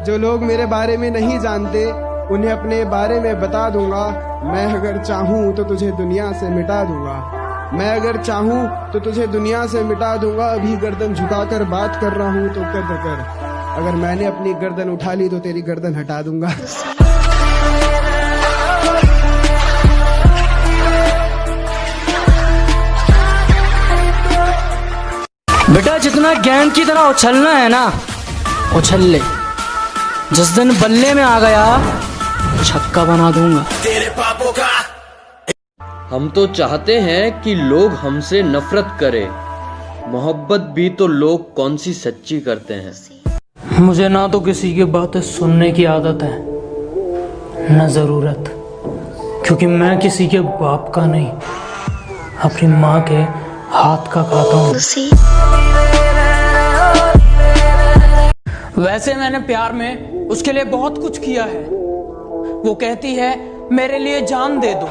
जो लोग मेरे बारे में नहीं जानते उन्हें अपने बारे में बता दूंगा। मैं अगर चाहूँ तो तुझे दुनिया से मिटा दूंगा। मैं अगर चाहूँ तो तुझे दुनिया से मिटा दूंगा। अभी गर्दन झुकाकर बात कर रहा हूँ तो कद्र कर। अगर मैंने अपनी गर्दन उठा ली तो तेरी गर्दन हटा दूंगा। बेटा जितना गेंद की तरह उछलना है ना, उछल ले। जिस दिन बल्ले में आ गया छक्का बना दूंगा तेरे पापों का। हम तो चाहते हैं कि लोग हमसे नफरत करें, मोहब्बत भी तो लोग कौन सी सच्ची करते हैं। मुझे ना तो किसी की बातें सुनने की आदत है न जरूरत, क्योंकि मैं किसी के बाप का नहीं, अपनी माँ के हाथ का खाता हूँ। वैसे मैंने प्यार में उसके लिए बहुत कुछ किया है। वो कहती है मेरे लिए जान दे दो।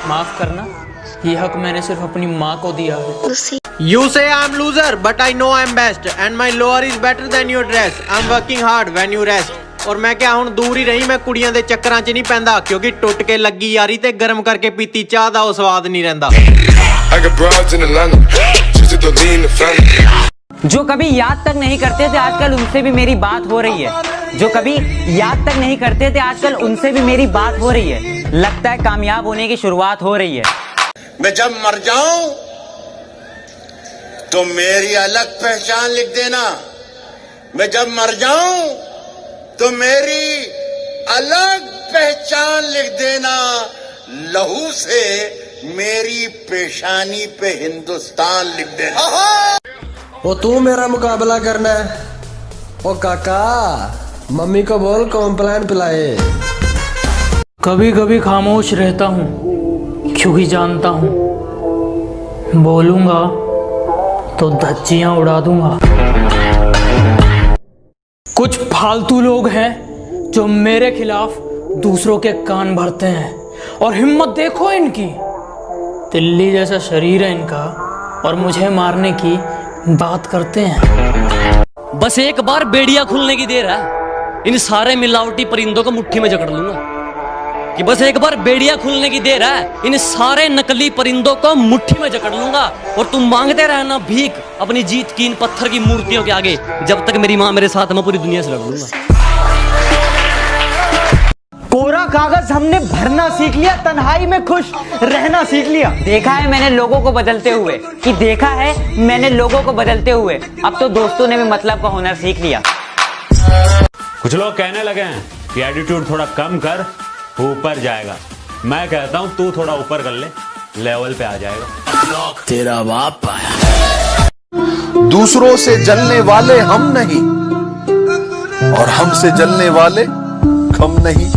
माफ करना, ये हक मैंने सिर्फ अपनी माँ को दिया है। You say I'm loser, but I know I'm best, and my lower is better than your dress. I'm working hard when you rest. और मैं क्या ਹੁਣ दूर ही रही, मैं कुड़ियां दे चक्करां 'ਚ नहीं पैंदा, क्योंकि टुट के लगी यारी ते गर्म करके पीती चाह दा ਉਹ स्वाद नहीं रहंदा। जो कभी याद तक नहीं करते थे आजकल उनसे भी मेरी बात हो रही है। जो कभी याद तक नहीं करते थे आजकल उनसे भी मेरी बात हो रही है। लगता है कामयाब होने की शुरुआत हो रही है। मैं जब मर जाऊं तो मेरी अलग पहचान लिख देना। मैं जब मर जाऊं तो मेरी अलग पहचान लिख देना। लहू से मेरी पेशानी पे हिंदुस्तान लिख देना। वो तू मेरा मुकाबला करना है? ओ काका, मम्मी को बोल कॉम्प्लान पिलाए। कभी कभी खामोश रहता हूँ क्योंकि जानता हूँ बोलूंगा तो धज्जियां उड़ा दूंगा। कुछ फालतू लोग हैं जो मेरे खिलाफ दूसरों के कान भरते हैं, और हिम्मत देखो इनकी। तिल्ली जैसा शरीर है इनका और मुझे मारने की बात करते हैं। बस एक बार बेड़िया खुलने की देर है, इन सारे मिलावटी परिंदों को मुट्ठी में जकड़ लूंगा। कि बस एक बार बेड़िया खुलने की देर है, इन सारे नकली परिंदों को मुट्ठी में जकड़ लूंगा। और तुम मांगते रहना भीख अपनी जीत की इन पत्थर की मूर्तियों के आगे, जब तक मेरी माँ मेरे साथ, मैं पूरी दुनिया से लड़ लूंगा। कोरा कागज हमने भरना सीख लिया, तन्हाई में खुश रहना सीख लिया। देखा है मैंने लोगों को बदलते हुए, कि देखा है मैंने लोगों को बदलते हुए। अब तो दोस्तों ने भी मतलब का होना सीख लिया। कुछ लोग कहने लगे हैं कि एटीट्यूड थोड़ा कम कर, ऊपर जाएगा। मैं कहता हूं तू थोड़ा ऊपर कर ले, लेवल पे आ जाएगा। तेरा बाप आया। दूसरों से जलने वाले हम नहीं और हमसे जलने वाले हम नहीं।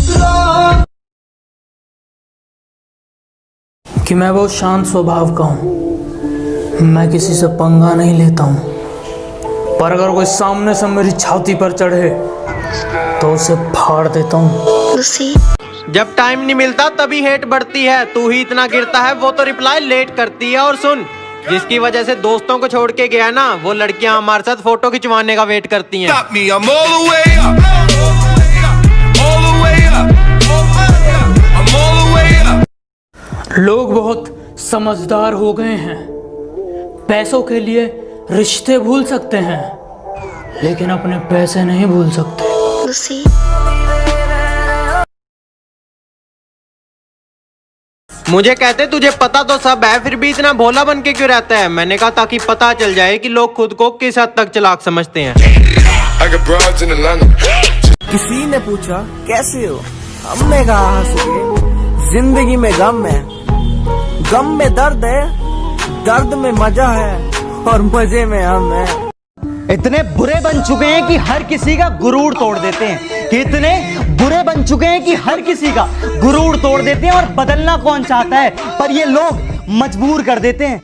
कि मैं बहुत शांत स्वभाव का हूँ, मैं किसी से पंगा नहीं लेता हूँ, पर अगर कोई सामने से मेरी छाती पर चढ़े तो उसे फाड़ देता हूँ। जब टाइम नहीं मिलता तभी हेट बढ़ती है। तू ही इतना गिरता है, वो तो रिप्लाई लेट करती है। और सुन, जिसकी वजह से दोस्तों को छोड़ के गया ना, वो लड़कियां हमारे साथ फोटो खिंचवाने का वेट करती हैं। लोग बहुत समझदार हो गए हैं, पैसों के लिए रिश्ते भूल सकते हैं, लेकिन अपने पैसे नहीं भूल सकते। मुझे कहते तुझे पता तो सब है, फिर भी इतना भोला बन के क्यों रहता है? मैंने कहा ताकि पता चल जाए कि लोग खुद को किस हद तक चालाक समझते हैं। किसी ने पूछा कैसे हो, हमने कहा हंस के। जिंदगी में गम है, गम में दर्द है, दर्द में मजा है और मजे में हम है। इतने बुरे बन चुके हैं कि हर किसी का गुरूर तोड़ देते हैं। कि इतने बुरे बन चुके हैं कि हर किसी का गुरूर तोड़ देते हैं। और बदलना कौन चाहता है, पर ये लोग मजबूर कर देते हैं।